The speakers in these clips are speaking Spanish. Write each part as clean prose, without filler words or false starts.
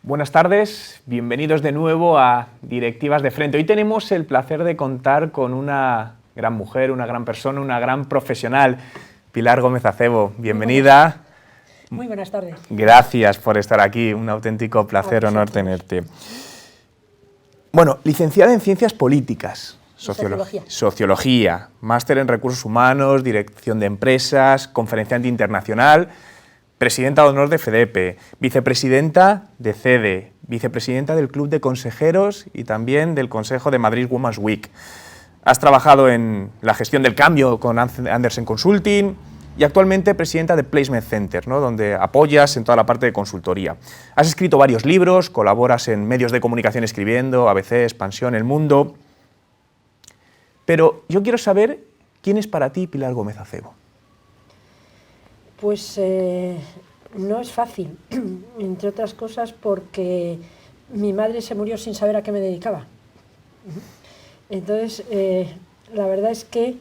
Buenas tardes, bienvenidos de nuevo a Directivas de Frente. Hoy tenemos el placer de contar con una gran mujer, una gran persona, una gran profesional, Pilar Gómez Acebo. Bienvenida. Muy buenas tardes. Gracias por estar aquí, un auténtico placer, honor tenerte. Bueno, licenciada en Ciencias Políticas, Sociología, máster en Recursos Humanos, Dirección de Empresas, conferenciante internacional, presidenta de honor de FEDEPE, vicepresidenta de CEDE, vicepresidenta del Club de Consejeros y también del Consejo de Madrid Women's Week. Has trabajado en la gestión del cambio con Andersen Consulting y actualmente presidenta de Placement Center, ¿no?, donde apoyas en toda la parte de consultoría. Has escrito varios libros, colaboras en medios de comunicación escribiendo, ABC, Expansión, El Mundo. Pero yo quiero saber quién es para ti Pilar Gómez Acebo. Pues no es fácil, entre otras cosas porque mi madre se murió sin saber a qué me dedicaba. Entonces, la verdad es que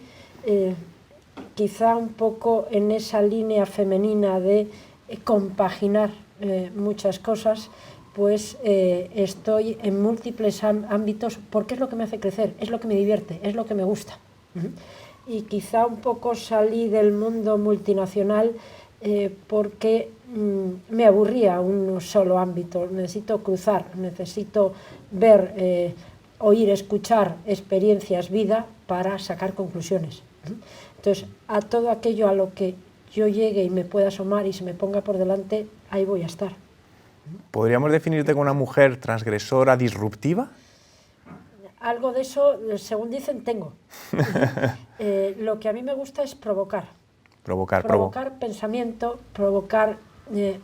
quizá un poco en esa línea femenina de compaginar muchas cosas, pues estoy en múltiples ámbitos porque es lo que me hace crecer, es lo que me divierte, es lo que me gusta. Y quizá un poco salí del mundo multinacional porque me aburría un solo ámbito. Necesito cruzar, necesito ver, oír, escuchar experiencias, vida, para sacar conclusiones. Entonces, a todo aquello a lo que yo llegue y me pueda asomar y se me ponga por delante, ahí voy a estar. ¿Podríamos definirte como una mujer transgresora, disruptiva? Algo de eso, según dicen, tengo. Lo que a mí me gusta es provocar. Provocar pensamiento, provocar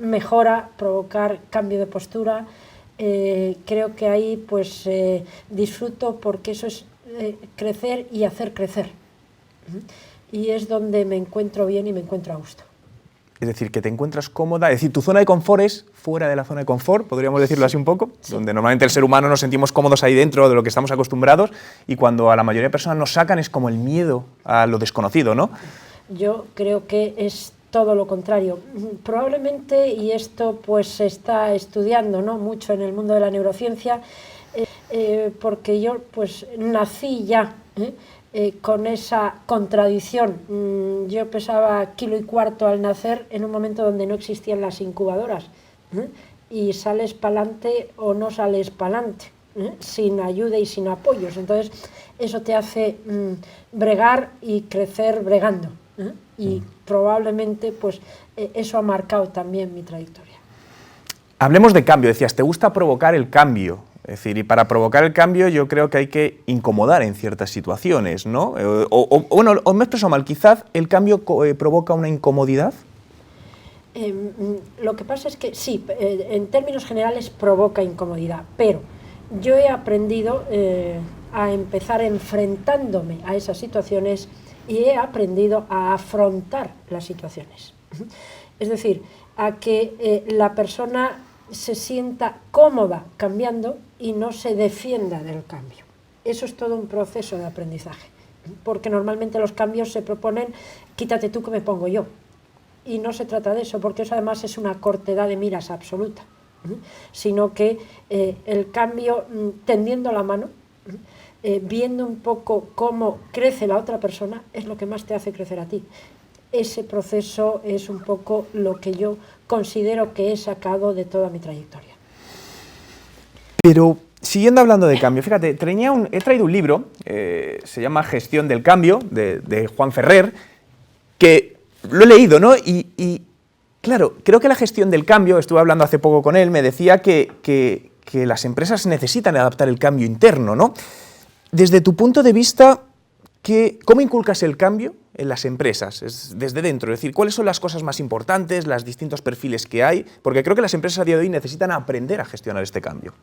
mejora, provocar cambio de postura. Creo que ahí pues disfruto porque eso es crecer y hacer crecer. Y es donde me encuentro bien y me encuentro a gusto. Es decir, que te encuentras cómoda, es decir, tu zona de confort es fuera de la zona de confort, podríamos decirlo así un poco, sí. Donde normalmente el ser humano nos sentimos cómodos ahí dentro de lo que estamos acostumbrados y cuando a la mayoría de personas nos sacan es como el miedo a lo desconocido, ¿no? Yo creo que es todo lo contrario. Probablemente, y esto pues se está estudiando, ¿no?, mucho en el mundo de la neurociencia, porque yo pues nací ya con esa contradicción. Yo pesaba 1,25 kilos al nacer en un momento donde no existían las incubadoras, y sales para adelante o no sales para adelante, sin ayuda y sin apoyos. Entonces eso te hace bregar y crecer bregando, y probablemente pues eso ha marcado también mi trayectoria. Hablemos de cambio, decías, te gusta provocar el cambio. Es decir, y para provocar el cambio yo creo que hay que incomodar en ciertas situaciones, ¿no? O me expreso mal, quizás el cambio provoca una incomodidad. Lo que pasa es que sí, en términos generales provoca incomodidad, pero yo he aprendido a empezar enfrentándome a esas situaciones y he aprendido a afrontar las situaciones. Es decir, a que la persona se sienta cómoda cambiando y no se defienda del cambio. Eso es todo un proceso de aprendizaje, porque normalmente los cambios se proponen, quítate tú que me pongo yo, y no se trata de eso, porque eso además es una cortedad de miras absoluta, sino que el cambio tendiendo la mano, viendo un poco cómo crece la otra persona, es lo que más te hace crecer a ti. Ese proceso es un poco lo que yo considero que he sacado de toda mi trayectoria. Pero, siguiendo hablando de cambio, fíjate, he traído un libro, se llama Gestión del Cambio, de Juan Ferrer, que lo he leído, ¿no? Y claro, creo que la gestión del cambio, estuve hablando hace poco con él, me decía que las empresas necesitan adaptar el cambio interno, ¿no? Desde tu punto de vista, ¿cómo inculcas el cambio en las empresas, desde dentro? Es decir, ¿cuáles son las cosas más importantes, los distintos perfiles que hay? Porque creo que las empresas a día de hoy necesitan aprender a gestionar este cambio.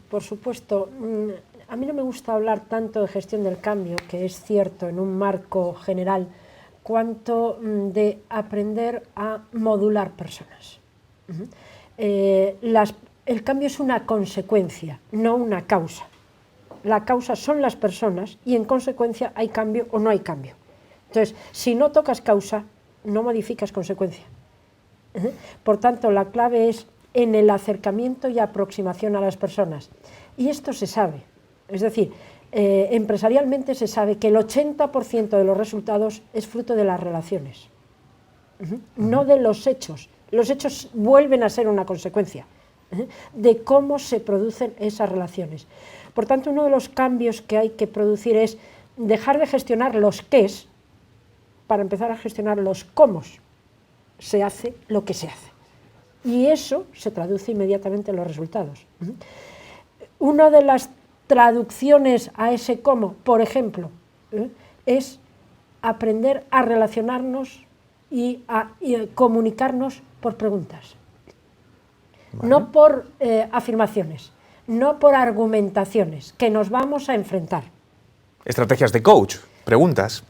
Por supuesto. A mí no me gusta hablar tanto de gestión del cambio, que es cierto en un marco general, cuanto de aprender a modular personas. El cambio es una consecuencia, no una causa. La causa son las personas y en consecuencia hay cambio o no hay cambio. Entonces, si no tocas causa, no modificas consecuencia. Por tanto, la clave es en el acercamiento y aproximación a las personas. Y esto se sabe, es decir, empresarialmente se sabe que el 80% de los resultados es fruto de las relaciones, no de los hechos. Los hechos vuelven a ser una consecuencia de cómo se producen esas relaciones. Por tanto, uno de los cambios que hay que producir es dejar de gestionar los qués para empezar a gestionar los cómo se hace lo que se hace. Y eso se traduce inmediatamente en los resultados. Una de las traducciones a ese cómo, por ejemplo, es aprender a relacionarnos y a comunicarnos por preguntas. Vale. No por afirmaciones, no por argumentaciones, que nos vamos a enfrentar. Estrategias de coach, preguntas.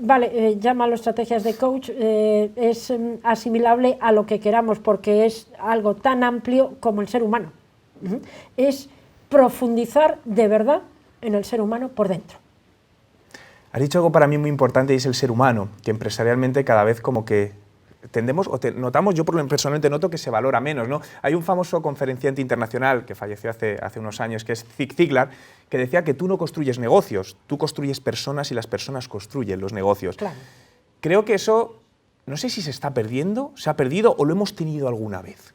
Vale, llámalo estrategias de coach, es asimilable a lo que queramos porque es algo tan amplio como el ser humano. Es profundizar de verdad en el ser humano por dentro. Has dicho algo para mí muy importante y es el ser humano, que empresarialmente cada vez como que tendemos, notamos, yo personalmente noto que se valora menos, ¿no? Hay un famoso conferenciante internacional que falleció hace unos años, que es Zig Ziglar, que decía que tú no construyes negocios, tú construyes personas y las personas construyen los negocios. Claro. Creo que eso, no sé si se está perdiendo, se ha perdido o lo hemos tenido alguna vez.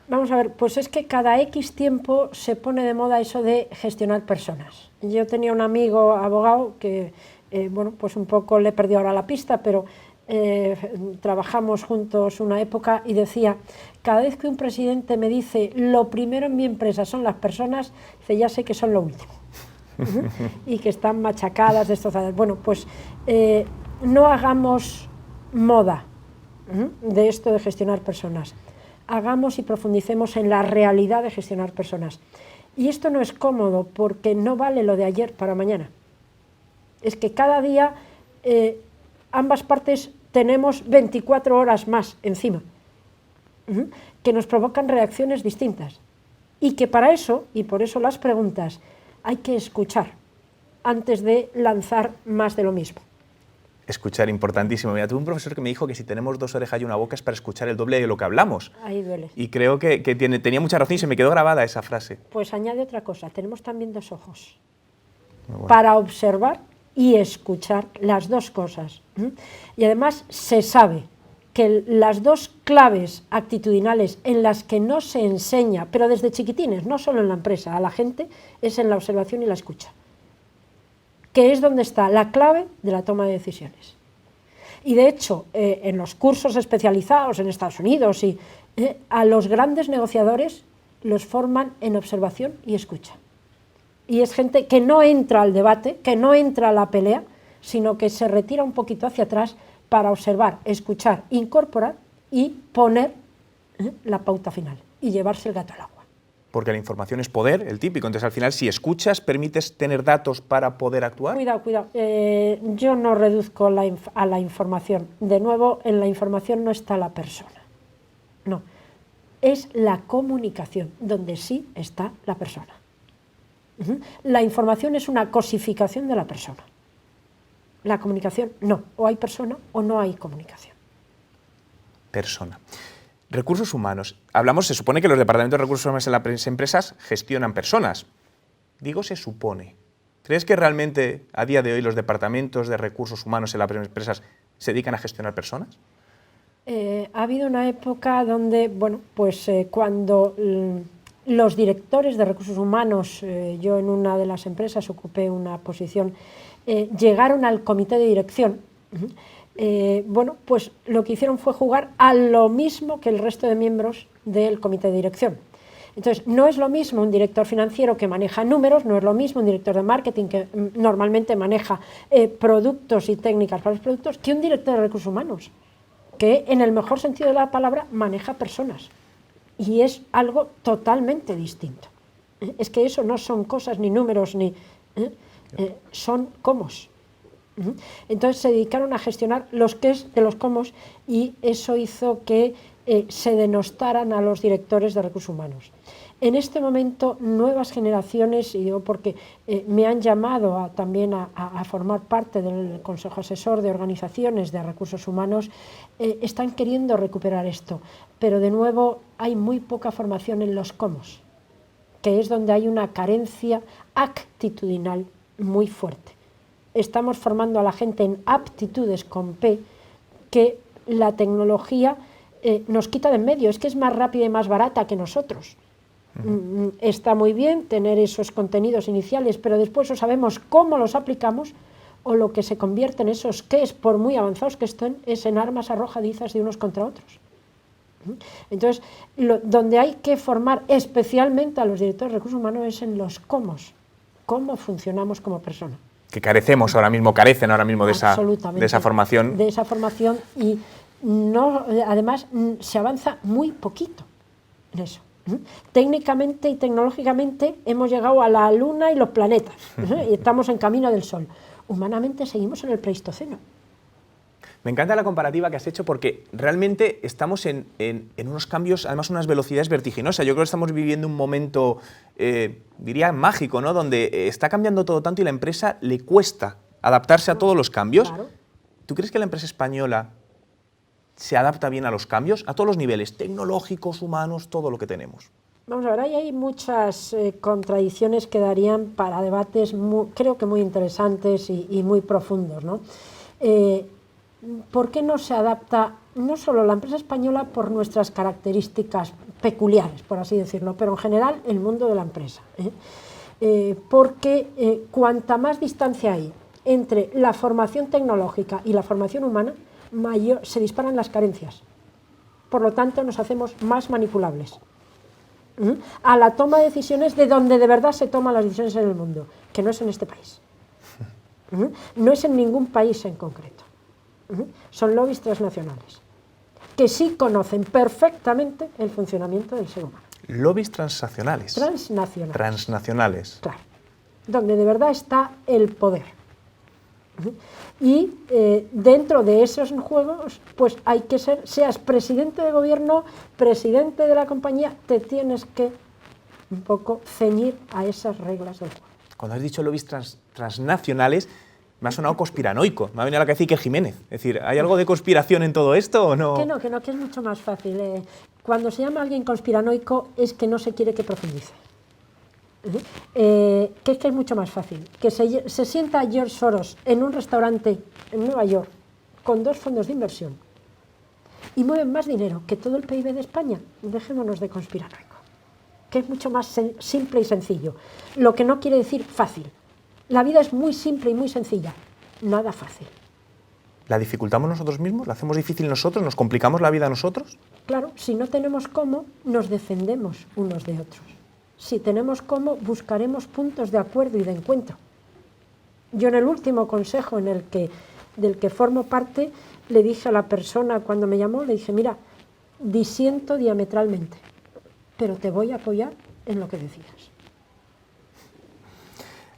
Vamos a ver, pues es que cada X tiempo se pone de moda eso de gestionar personas. Yo tenía un amigo abogado que, bueno, pues un poco le perdió ahora la pista, pero trabajamos juntos una época y decía, cada vez que un presidente me dice lo primero en mi empresa son las personas, dice, ya sé que son lo último. Y que están machacadas, destrozadas. Bueno, pues no hagamos moda de esto de gestionar personas. Hagamos y profundicemos en la realidad de gestionar personas. Y esto no es cómodo porque no vale lo de ayer para mañana. Es que cada día ambas partes tenemos 24 horas más encima, que nos provocan reacciones distintas. Y que para eso, y por eso las preguntas, hay que escuchar antes de lanzar más de lo mismo. Escuchar, importantísimo. Mira, tuve un profesor que me dijo que si tenemos dos orejas y una boca es para escuchar el doble de lo que hablamos. Ahí duele. Y creo que tenía mucha razón y se me quedó grabada esa frase. Pues añade otra cosa, tenemos también dos ojos. Bueno. Para observar y escuchar las dos cosas. Y además se sabe que las dos claves actitudinales en las que no se enseña, pero desde chiquitines, no solo en la empresa, a la gente, es en la observación y la escucha, que es donde está la clave de la toma de decisiones. Y de hecho, en los cursos especializados en Estados Unidos, a los grandes negociadores los forman en observación y escucha. Y es gente que no entra al debate, que no entra a la pelea, sino que se retira un poquito hacia atrás para observar, escuchar, incorporar y poner la pauta final y llevarse el gato al agua. Porque la información es poder, el típico. Entonces, al final, si escuchas, permites tener datos para poder actuar. Cuidado, cuidado. Yo no reduzco a la información. De nuevo, en la información no está la persona. No. Es la comunicación, donde sí está la persona. La información es una cosificación de la persona. La comunicación no. O hay persona o no hay comunicación. Persona. Recursos humanos. Hablamos, se supone que los departamentos de recursos humanos en las empresas gestionan personas. Digo, se supone. ¿Crees que realmente a día de hoy los departamentos de recursos humanos en las empresas se dedican a gestionar personas? Ha habido una época donde, bueno, pues cuando los directores de recursos humanos, yo en una de las empresas ocupé una posición, llegaron al comité de dirección. Bueno, pues lo que hicieron fue jugar a lo mismo que el resto de miembros del comité de dirección. Entonces, no es lo mismo un director financiero que maneja números, no es lo mismo un director de marketing que normalmente maneja productos y técnicas para los productos, que un director de recursos humanos, que en el mejor sentido de la palabra maneja personas. Y es algo totalmente distinto. Es que eso no son cosas ni números, son cómos. Entonces se dedicaron a gestionar los qués de los cómo y eso hizo que se denostaran a los directores de recursos humanos. En este momento, nuevas generaciones, y digo porque me han llamado también a formar parte del Consejo Asesor de Organizaciones de Recursos Humanos, están queriendo recuperar esto, pero de nuevo hay muy poca formación en los cómo, que es donde hay una carencia actitudinal muy fuerte. Estamos formando a la gente en aptitudes con P, que la tecnología nos quita de en medio, es que es más rápida y más barata que nosotros. Está muy bien tener esos contenidos iniciales, pero después o sabemos cómo los aplicamos, o lo que se convierte en esos que es, por muy avanzados que estén, es en armas arrojadizas de unos contra otros. Entonces, donde hay que formar especialmente a los directores de recursos humanos es en los cómo funcionamos como persona. Que carecen ahora mismo de esa formación. De esa formación, y no, además se avanza muy poquito en eso. Técnicamente y tecnológicamente hemos llegado a la Luna y los planetas, y estamos en camino del Sol. Humanamente seguimos en el Pleistoceno. Me encanta la comparativa que has hecho, porque realmente estamos en unos cambios, además unas velocidades vertiginosas. Yo creo que estamos viviendo un momento, diría, mágico, ¿no? Donde está cambiando todo tanto y la empresa le cuesta adaptarse a todos los cambios. Claro. ¿Tú crees que la empresa española se adapta bien a los cambios, a todos los niveles, tecnológicos, humanos, todo lo que tenemos? Vamos a ver, ahí hay muchas contradicciones que darían para debates creo que muy interesantes y muy profundos, ¿no? ¿Por qué no se adapta no solo la empresa española por nuestras características peculiares, por así decirlo, pero en general el mundo de la empresa? Porque cuanta más distancia hay entre la formación tecnológica y la formación humana, mayor se disparan las carencias. Por lo tanto, nos hacemos más manipulables a la toma de decisiones de donde de verdad se toman las decisiones en el mundo, que no es en este país. No es en ningún país en concreto. Son lobbies transnacionales que sí conocen perfectamente el funcionamiento del ser humano. Lobbies transnacionales. Transnacionales. Claro, donde de verdad está el poder. Y dentro de esos juegos, pues hay que seas presidente de gobierno, presidente de la compañía, te tienes que un poco ceñir a esas reglas del juego. Cuando has dicho lobbies transnacionales, me ha sonado conspiranoico. Me ha venido a la cabeza Iker Jiménez. Es decir, ¿hay algo de conspiración en todo esto o no? Que es mucho más fácil. Cuando se llama a alguien conspiranoico es que no se quiere que profundice. Que es mucho más fácil. Que se sienta George Soros en un restaurante en Nueva York con 2 fondos de inversión y mueven más dinero que todo el PIB de España. Dejémonos de conspiranoico. Que es mucho más simple y sencillo. Lo que no quiere decir fácil. La vida es muy simple y muy sencilla, nada fácil. ¿La dificultamos nosotros mismos? ¿La hacemos difícil nosotros? ¿Nos complicamos la vida nosotros? Claro, si no tenemos cómo, nos defendemos unos de otros. Si tenemos cómo, buscaremos puntos de acuerdo y de encuentro. Yo en el último consejo del que formo parte, le dije a la persona cuando me llamó, le dije, mira, disiento diametralmente, pero te voy a apoyar en lo que decidas.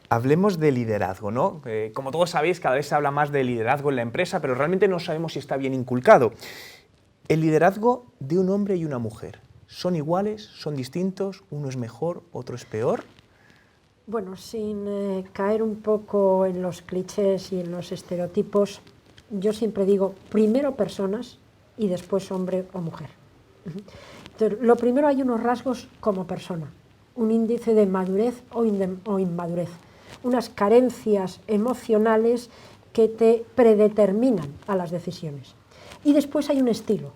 Hablemos de liderazgo, ¿no? Como todos sabéis, cada vez se habla más de liderazgo en la empresa, pero realmente no sabemos si está bien inculcado. El liderazgo de un hombre y una mujer, ¿son iguales? ¿Son distintos? ¿Uno es mejor? ¿Otro es peor? Bueno, sin caer un poco en los clichés y en los estereotipos, yo siempre digo, primero personas y después hombre o mujer. Entonces, lo primero, hay unos rasgos como persona, un índice de madurez o inmadurez, unas carencias emocionales que te predeterminan a las decisiones. Y después hay un estilo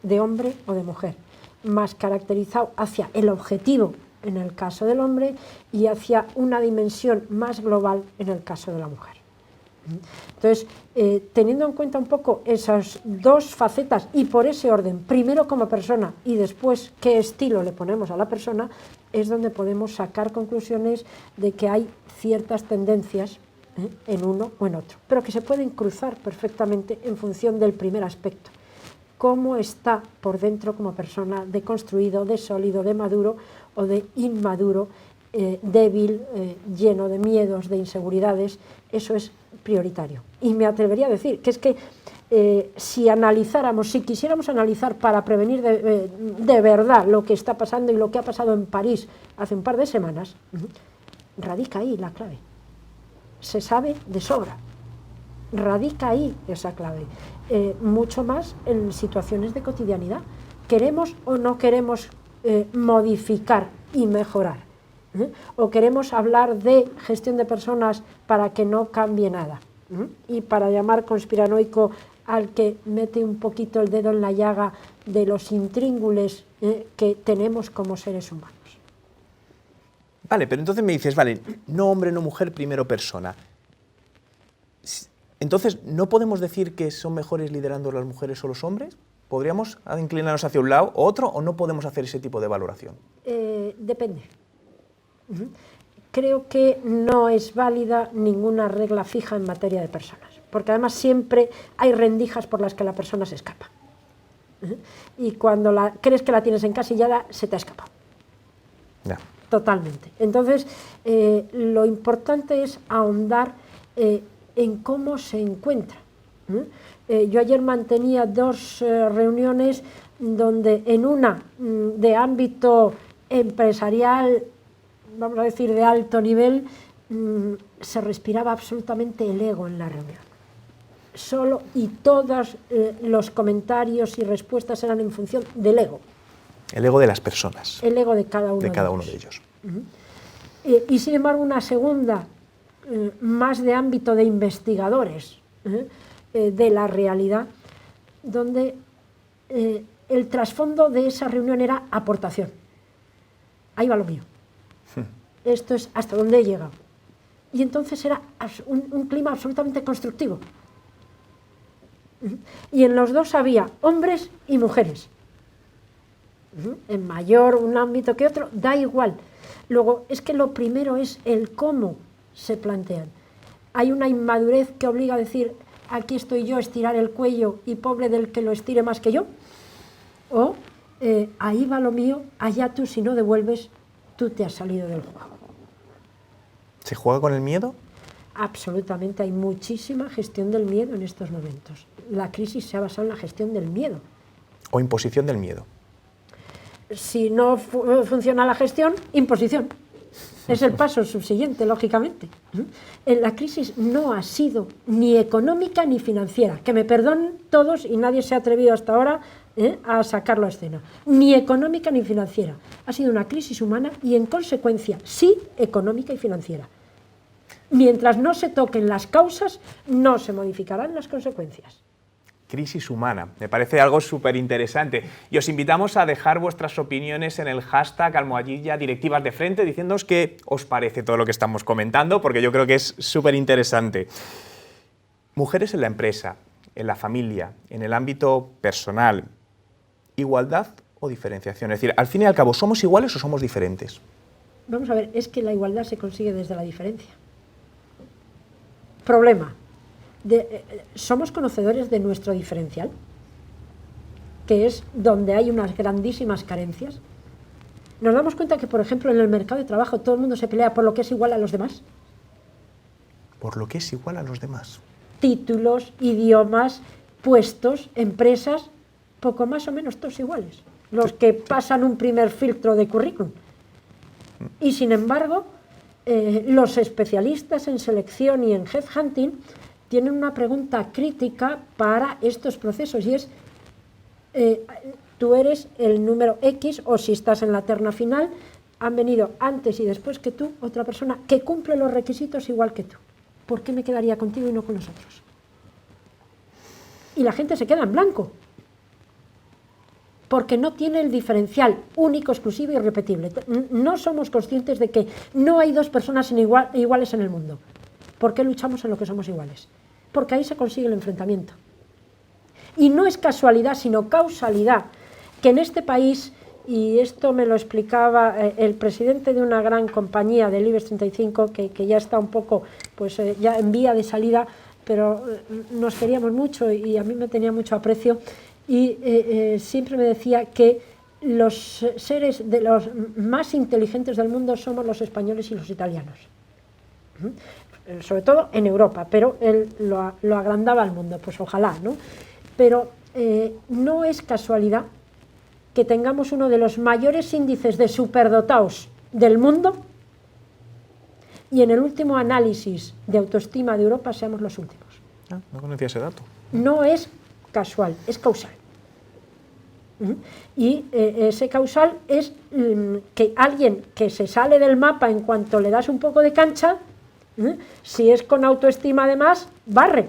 de hombre o de mujer, más caracterizado hacia el objetivo en el caso del hombre y hacia una dimensión más global en el caso de la mujer. Entonces, teniendo en cuenta un poco esas 2 facetas y por ese orden, primero como persona y después qué estilo le ponemos a la persona, es donde podemos sacar conclusiones de que hay ciertas tendencias en uno o en otro, pero que se pueden cruzar perfectamente en función del primer aspecto. Cómo está por dentro como persona, de construido, de sólido, de maduro o de inmaduro, débil, lleno de miedos, de inseguridades. Eso es prioritario. Y me atrevería a decir que es que si analizáramos, si quisiéramos analizar para prevenir de verdad lo que está pasando y lo que ha pasado en París hace un par de semanas, radica ahí la clave. Se sabe de sobra. Radica ahí esa clave. Mucho más en situaciones de cotidianidad. ¿Queremos o no queremos modificar y mejorar? ¿O queremos hablar de gestión de personas para que no cambie nada? Y para llamar conspiranoico al que mete un poquito el dedo en la llaga de los intríngules que tenemos como seres humanos. Vale, pero entonces me dices, vale, no hombre, no mujer, primero persona. Entonces, ¿no podemos decir que son mejores liderando las mujeres o los hombres? ¿Podríamos inclinarnos hacia un lado o otro, o no podemos hacer ese tipo de valoración? Depende. Creo que no es válida ninguna regla fija en materia de personas, porque además siempre hay rendijas por las que la persona se escapa. Y cuando crees que la tienes encasillada, se te ha escapado. Ya. Totalmente. Entonces, lo importante es ahondar en cómo se encuentra. Yo ayer mantenía 2 reuniones donde en una de ámbito empresarial, vamos a decir de alto nivel, se respiraba absolutamente el ego en la reunión. Solo y todos los comentarios y respuestas eran en función del ego. El ego de las personas. El ego de cada uno de ellos. Y sin embargo una segunda, más de ámbito de investigadores de la realidad, donde el trasfondo de esa reunión era aportación. Ahí va lo mío. Esto es hasta donde he llegado. Y entonces era un clima absolutamente constructivo. Y en los dos había hombres y mujeres. En mayor un ámbito que otro, da igual. Luego, es que lo primero es el cómo se plantean. Hay una inmadurez que obliga a decir, aquí estoy yo, estirar el cuello y pobre del que lo estire más que yo. O, ahí va lo mío, allá tú, si no devuelves, tú te has salido del juego. ¿Se juega con el miedo? Absolutamente, hay muchísima gestión del miedo en estos momentos. La crisis se ha basado en la gestión del miedo. ¿O imposición del miedo? Si no funciona la gestión, imposición. Es el paso subsiguiente, lógicamente. La crisis no ha sido ni económica ni financiera. Que me perdonen todos, y nadie se ha atrevido hasta ahora a sacarlo a escena. Ni económica ni financiera. Ha sido una crisis humana y, en consecuencia, sí económica y financiera. Mientras no se toquen las causas, no se modificarán las consecuencias. Crisis humana, me parece algo súper interesante. Y os invitamos a dejar vuestras opiniones en el hashtag #directivas de frente, diciéndonos qué os parece todo lo que estamos comentando, porque yo creo que es súper interesante. Mujeres en la empresa, en la familia, en el ámbito personal, ¿igualdad o diferenciación? Es decir, al fin y al cabo, ¿somos iguales o somos diferentes? Vamos a ver, es que la igualdad se consigue desde la diferencia. Problema. ¿Somos conocedores de nuestro diferencial? Que es donde hay unas grandísimas carencias. ¿Nos damos cuenta que, por ejemplo, en el mercado de trabajo todo el mundo se pelea por lo que es igual a los demás? Por lo que es igual a los demás. Títulos, idiomas, puestos, empresas, poco más o menos todos iguales. Los que pasan un primer filtro de currículum. Y sin embargo, los especialistas en selección y en headhunting tienen una pregunta crítica para estos procesos, y es, tú eres el número X, o si estás en la terna final, han venido antes y después que tú otra persona que cumple los requisitos igual que tú. ¿Por qué me quedaría contigo y no con los otros? Y la gente se queda en blanco, porque no tiene el diferencial único, exclusivo y irrepetible. No somos conscientes de que no hay dos personas iguales en el mundo. ¿Por qué luchamos en lo que somos iguales? Porque ahí se consigue el enfrentamiento. Y no es casualidad, sino causalidad, que en este país, y esto me lo explicaba el presidente de una gran compañía del IBEX 35, que ya está un poco, pues ya en vía de salida, pero nos queríamos mucho y a mí me tenía mucho aprecio, y siempre me decía que los seres de los más inteligentes del mundo somos los españoles y los italianos. sobre todo en Europa, pero él lo agrandaba al mundo, pues ojalá, ¿no? Pero no es casualidad que tengamos uno de los mayores índices de superdotados del mundo y en el último análisis de autoestima de Europa seamos los últimos. No conocía ese dato. No es casual, es causal. Y ese causal es que alguien que se sale del mapa en cuanto le das un poco de cancha, si es con autoestima además, barre.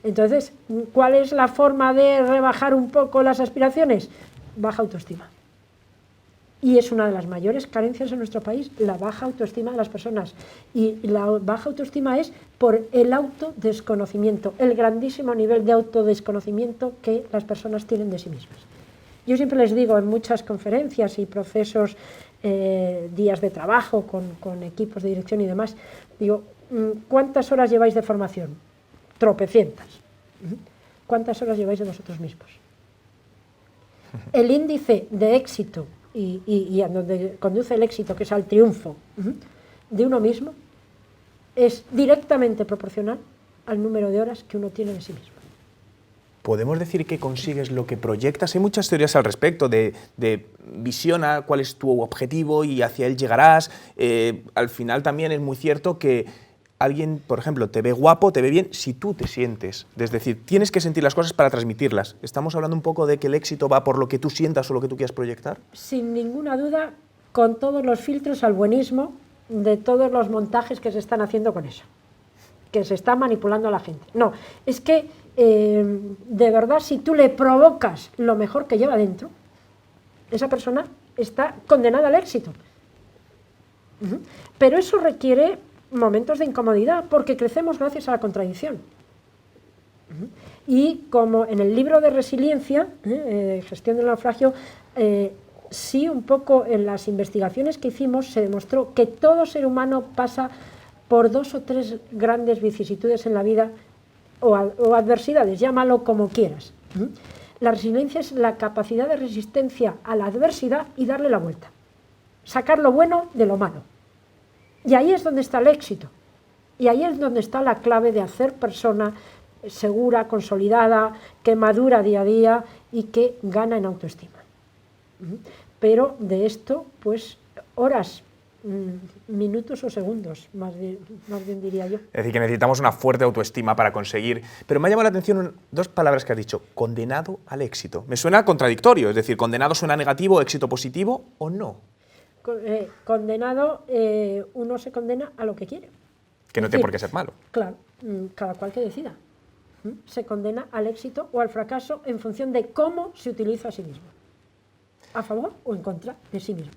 Entonces, ¿cuál es la forma de rebajar un poco las aspiraciones? Baja autoestima. Y es una de las mayores carencias en nuestro país, la baja autoestima de las personas. Y la baja autoestima es por el autodesconocimiento, el grandísimo nivel de autodesconocimiento que las personas tienen de sí mismas. Yo siempre les digo en muchas conferencias y procesos, días de trabajo con equipos de dirección y demás, digo, ¿cuántas horas lleváis de formación? Tropecientas. ¿Cuántas horas lleváis de vosotros mismos? El índice de éxito y a donde conduce el éxito, que es al triunfo de uno mismo, es directamente proporcional al número de horas que uno tiene de sí mismo. ¿Podemos decir que consigues lo que proyectas? Hay muchas teorías al respecto, de visiona cuál es tu objetivo y hacia él llegarás. Al final también es muy cierto que alguien, por ejemplo, te ve guapo, te ve bien, si tú te sientes. Es decir, tienes que sentir las cosas para transmitirlas. ¿Estamos hablando un poco de que el éxito va por lo que tú sientas o lo que tú quieras proyectar? Sin ninguna duda, con todos los filtros al buenismo de todos los montajes que se están haciendo con eso, que se está manipulando a la gente. No, es que de verdad, si tú le provocas lo mejor que lleva dentro, esa persona está condenada al éxito. Pero eso requiere momentos de incomodidad, porque crecemos gracias a la contradicción. Y como en el libro de resiliencia, Gestión del naufragio, sí un poco en las investigaciones que hicimos se demostró que todo ser humano pasa por 2 o 3 grandes vicisitudes en la vida o adversidades, llámalo como quieras. La resiliencia es la capacidad de resistencia a la adversidad y darle la vuelta, sacar lo bueno de lo malo. Y ahí es donde está el éxito, y ahí es donde está la clave de hacer persona segura, consolidada, que madura día a día y que gana en autoestima. Pero de esto, pues, horas, minutos o segundos, más bien diría yo. Es decir, que necesitamos una fuerte autoestima para conseguir. Pero me ha llamado la atención 2 palabras que has dicho, condenado al éxito. Me suena contradictorio, es decir, condenado suena negativo, éxito positivo o no. Condenado, uno se condena a lo que quiere. Que no tiene por qué ser malo. Claro, cada cual que decida. Se condena al éxito o al fracaso en función de cómo se utiliza a sí mismo. A favor o en contra de sí mismo.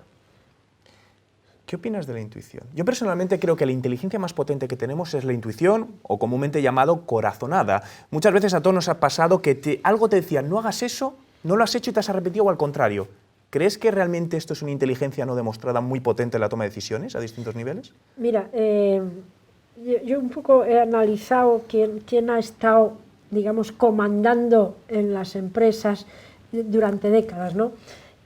¿Qué opinas de la intuición? Yo personalmente creo que la inteligencia más potente que tenemos es la intuición, o comúnmente llamado corazonada. Muchas veces a todos nos ha pasado que algo te decía, no hagas eso, no lo has hecho y te has arrepentido, o al contrario. ¿Crees que realmente esto es una inteligencia no demostrada muy potente en la toma de decisiones a distintos niveles? Mira, yo un poco he analizado quién ha estado, digamos, comandando en las empresas durante décadas, ¿no?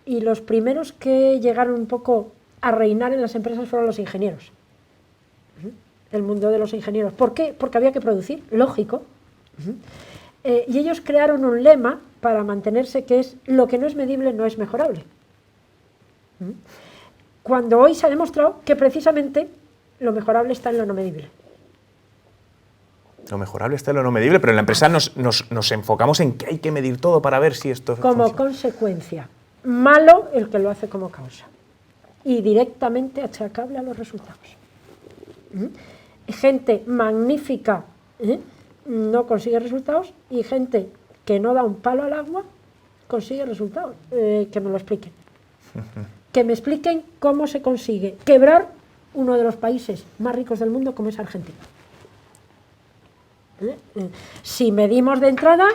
Y los primeros que llegaron un poco a reinar en las empresas fueron los ingenieros. El mundo de los ingenieros. ¿Por qué? Porque había que producir, lógico. Y ellos crearon un lema para mantenerse que es lo que no es medible no es mejorable. Cuando hoy se ha demostrado que precisamente lo mejorable está en lo no medible. Lo mejorable está en lo no medible, pero en la empresa nos enfocamos en que hay que medir todo para ver si esto como funciona. Consecuencia. Malo el que lo hace como causa. Y directamente achacable a los resultados. Gente magnífica no consigue resultados y gente que no da un palo al agua consigue resultados. Que me lo expliquen. Que me expliquen cómo se consigue quebrar uno de los países más ricos del mundo como es Argentina. Si medimos de entrada,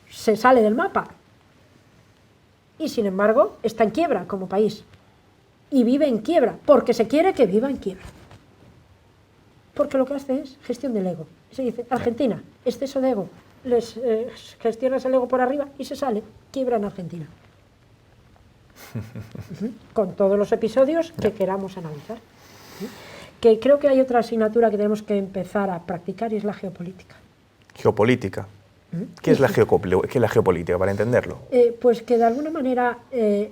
se sale del mapa. Y sin embargo, está en quiebra como país. Y vive en quiebra, porque se quiere que viva en quiebra. Porque lo que hace es gestión del ego. Se dice, Argentina, exceso de ego, les gestionas el ego por arriba y se sale, quiebra en Argentina. Con todos los episodios que queramos analizar. que creo que hay otra asignatura que tenemos que empezar a practicar y es la geopolítica. Geopolítica. ¿Qué es la geopolítica, para entenderlo? Pues que de alguna manera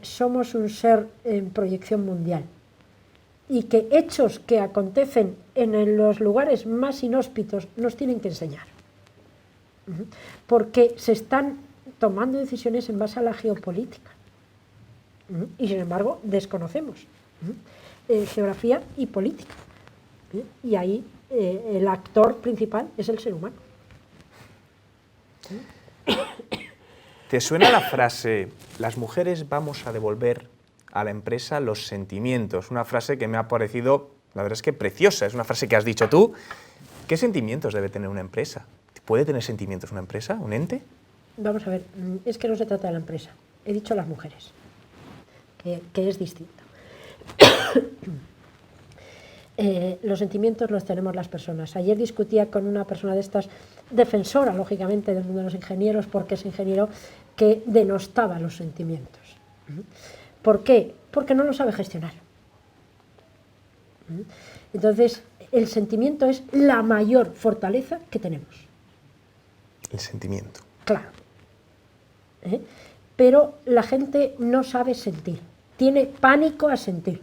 somos un ser en proyección mundial y que hechos que acontecen en los lugares más inhóspitos nos tienen que enseñar. Porque se están tomando decisiones en base a la geopolítica. Y sin embargo desconocemos geografía y política. Y ahí el actor principal es el ser humano. ¿Te suena la frase, las mujeres vamos a devolver a la empresa los sentimientos? Una frase que me ha parecido, la verdad es que preciosa, es una frase que has dicho tú. ¿Qué sentimientos debe tener una empresa? ¿Puede tener sentimientos una empresa, un ente? Vamos a ver, es que no se trata de la empresa, he dicho las mujeres, que es distinto. Los sentimientos los tenemos las personas. Ayer discutía con una persona de estas, defensora, lógicamente, del mundo de los ingenieros, porque es ingeniero, que denostaba los sentimientos. ¿Por qué? Porque no lo sabe gestionar. Entonces, el sentimiento es la mayor fortaleza que tenemos. El sentimiento. Claro. Pero la gente no sabe sentir, tiene pánico a sentir.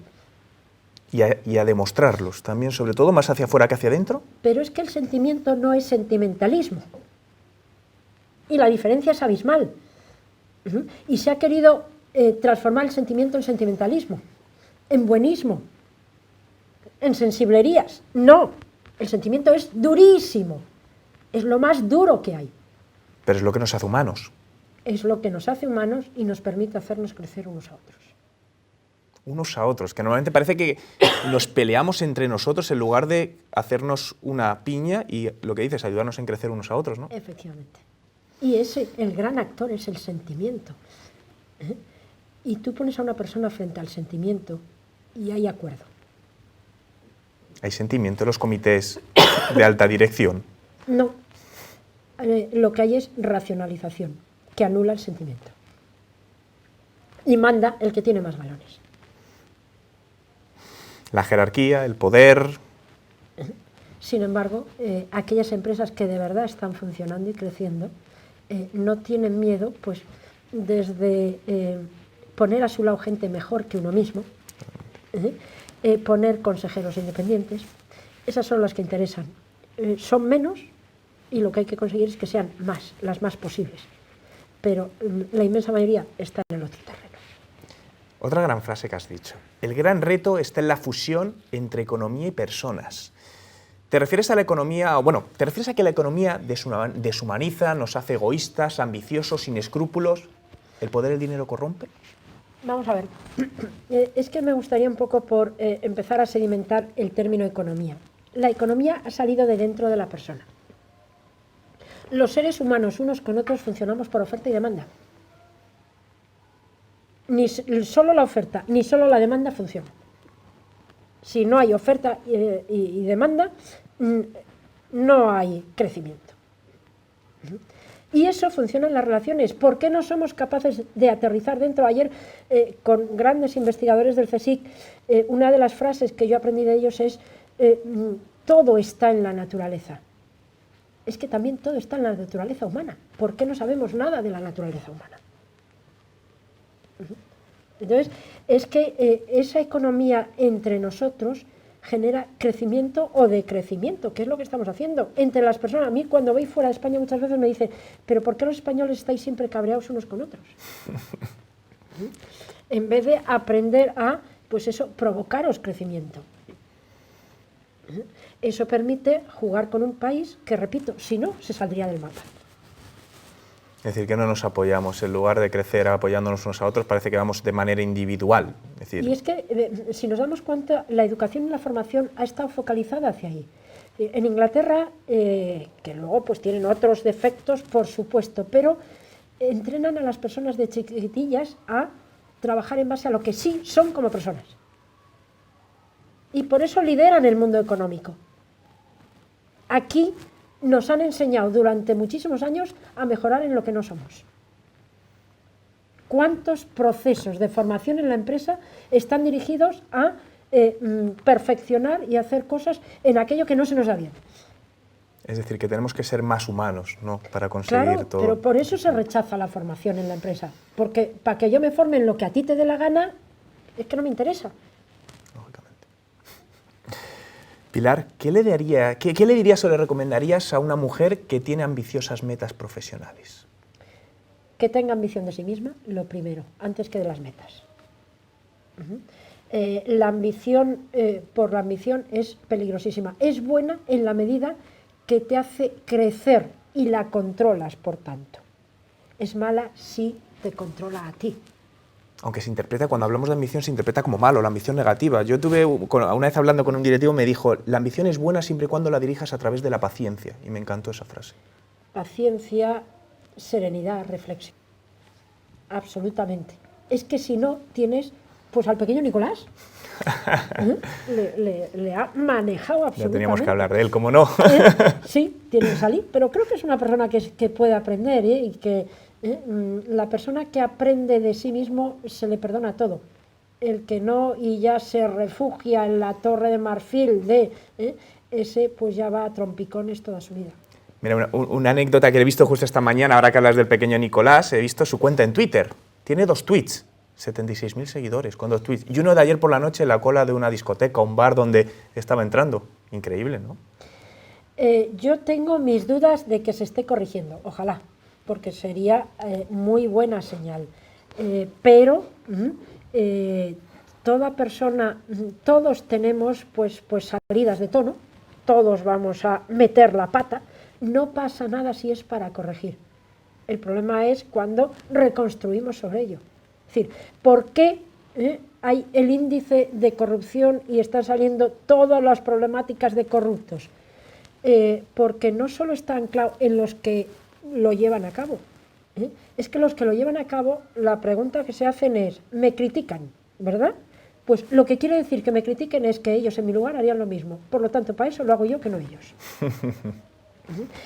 Y a demostrarlos también, sobre todo, más hacia afuera que hacia adentro. Pero es que el sentimiento no es sentimentalismo. Y la diferencia es abismal. Y se ha querido transformar el sentimiento en sentimentalismo, en buenismo, en sensiblerías. No, el sentimiento es durísimo. Es lo más duro que hay. Pero es lo que nos hace humanos. Es lo que nos hace humanos y nos permite hacernos crecer unos a otros. Unos a otros, que normalmente parece que nos peleamos entre nosotros en lugar de hacernos una piña y lo que dices, ayudarnos en crecer unos a otros, ¿no? Efectivamente. Y el gran actor es el sentimiento. Y tú pones a una persona frente al sentimiento y hay acuerdo. ¿Hay sentimiento en los comités de alta dirección? No. Lo que hay es racionalización, que anula el sentimiento. Y manda el que tiene más balones. La jerarquía, el poder. Sin embargo, aquellas empresas que de verdad están funcionando y creciendo no tienen miedo, pues, desde poner a su lado gente mejor que uno mismo, poner consejeros independientes. Esas son las que interesan. Son menos y lo que hay que conseguir es que sean más, las más posibles. Pero la inmensa mayoría está en el otro terreno. Otra gran frase que has dicho. El gran reto está en la fusión entre economía y personas. ¿Te refieres a la economía, te refieres a que la economía deshumaniza, nos hace egoístas, ambiciosos, sin escrúpulos? ¿El poder y el dinero corrompe? Vamos a ver. Es que me gustaría un poco por empezar a sedimentar el término economía. La economía ha salido de dentro de la persona. Los seres humanos, unos con otros, funcionamos por oferta y demanda. Ni solo la oferta, ni solo la demanda funciona. Si no hay oferta y demanda, no hay crecimiento. Y eso funciona en las relaciones. ¿Por qué no somos capaces de aterrizar dentro? Ayer, con grandes investigadores del CSIC, una de las frases que yo aprendí de ellos es todo está en la naturaleza. Es que también todo está en la naturaleza humana. ¿Por qué no sabemos nada de la naturaleza humana? Entonces, es que esa economía entre nosotros genera crecimiento o decrecimiento, que es lo que estamos haciendo entre las personas. A mí, cuando voy fuera de España, muchas veces me dicen, ¿pero por qué los españoles estáis siempre cabreados unos con otros? En vez de aprender a, pues eso, provocaros crecimiento. Eso permite jugar con un país que, repito, si no, se saldría del mapa. Es decir, que no nos apoyamos, en lugar de crecer apoyándonos unos a otros, parece que vamos de manera individual. Y es que, si nos damos cuenta, la educación y la formación ha estado focalizada hacia ahí. En Inglaterra, que luego pues tienen otros defectos, por supuesto, pero entrenan a las personas de chiquitillas a trabajar en base a lo que sí son como personas. Y por eso lideran el mundo económico. Aquí nos han enseñado durante muchísimos años a mejorar en lo que no somos. ¿Cuántos procesos de formación en la empresa están dirigidos a perfeccionar y hacer cosas en aquello que no se nos da bien. Es decir, que tenemos que ser más humanos, ¿no?, para conseguir claro, todo. Pero por eso se rechaza la formación en la empresa, porque para que yo me forme en lo que a ti te dé la gana, es que no me interesa. Lógicamente. Pilar, ¿qué le dirías o le recomendarías a una mujer que tiene ambiciosas metas profesionales? Que tenga ambición de sí misma, lo primero, antes que de las metas. La ambición por la ambición es peligrosísima. Es buena en la medida que te hace crecer y la controlas, por tanto. Es mala si te controla a ti. Aunque se interpreta, cuando hablamos de ambición, se interpreta como malo, la ambición negativa. Yo tuve, una vez hablando con un directivo, me dijo, la ambición es buena siempre y cuando la dirijas a través de la paciencia. Y me encantó esa frase. Paciencia, serenidad, reflexión. Absolutamente. Es que si no, tienes pues al pequeño Nicolás. Le ha manejado absolutamente. Ya teníamos que hablar de él, ¿cómo no? Sí, tiene que salir, pero creo que es una persona que puede aprender, y que la persona que aprende de sí mismo se le perdona todo. El que no y ya se refugia en la torre de marfil ese pues ya va a trompicones toda su vida. Mira, una anécdota que he visto justo esta mañana, ahora que hablas del pequeño Nicolás, he visto su cuenta en Twitter. Tiene 2 tweets. 76.000 seguidores con 2 tweets. Y uno de ayer por la noche en la cola de una discoteca, un bar donde estaba entrando. Increíble, ¿no? Yo tengo mis dudas de que se esté corrigiendo, ojalá, porque sería muy buena señal. Pero toda persona, todos tenemos pues salidas de tono, todos vamos a meter la pata, no pasa nada si es para corregir. El problema es cuando reconstruimos sobre ello. Es decir, ¿por qué hay el índice de corrupción y están saliendo todas las problemáticas de corruptos? Porque no solo está anclado en los que lo llevan a cabo. Es que los que lo llevan a cabo, la pregunta que se hacen es, ¿me critican? ¿Verdad? Pues lo que quiere decir que me critiquen es que ellos en mi lugar harían lo mismo. Por lo tanto, para eso lo hago yo, que no ellos.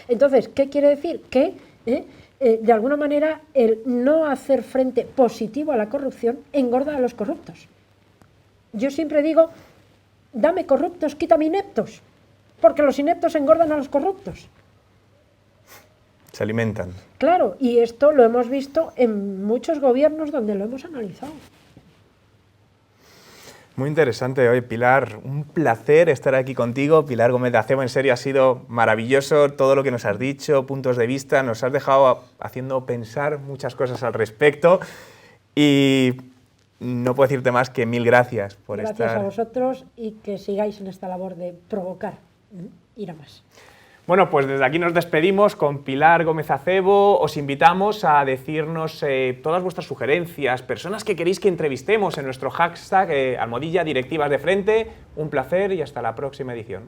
Entonces, ¿qué quiere decir? Que de alguna manera el no hacer frente positivo a la corrupción engorda a los corruptos. Yo siempre digo, dame corruptos, quítame ineptos, porque los ineptos engordan a los corruptos. Se alimentan. Claro, y esto lo hemos visto en muchos gobiernos donde lo hemos analizado. Muy interesante hoy, Pilar. Un placer estar aquí contigo. Pilar Gómez de Acebo, en serio, ha sido maravilloso todo lo que nos has dicho, puntos de vista, nos has dejado haciendo pensar muchas cosas al respecto y no puedo decirte más que 1000 gracias por estar. Gracias a vosotros y que sigáis en esta labor de provocar, ir a más. Bueno, pues desde aquí nos despedimos con Pilar Gómez Acebo. Os invitamos a decirnos todas vuestras sugerencias, personas que queréis que entrevistemos en nuestro hashtag #directivasdefrente. Un placer y hasta la próxima edición.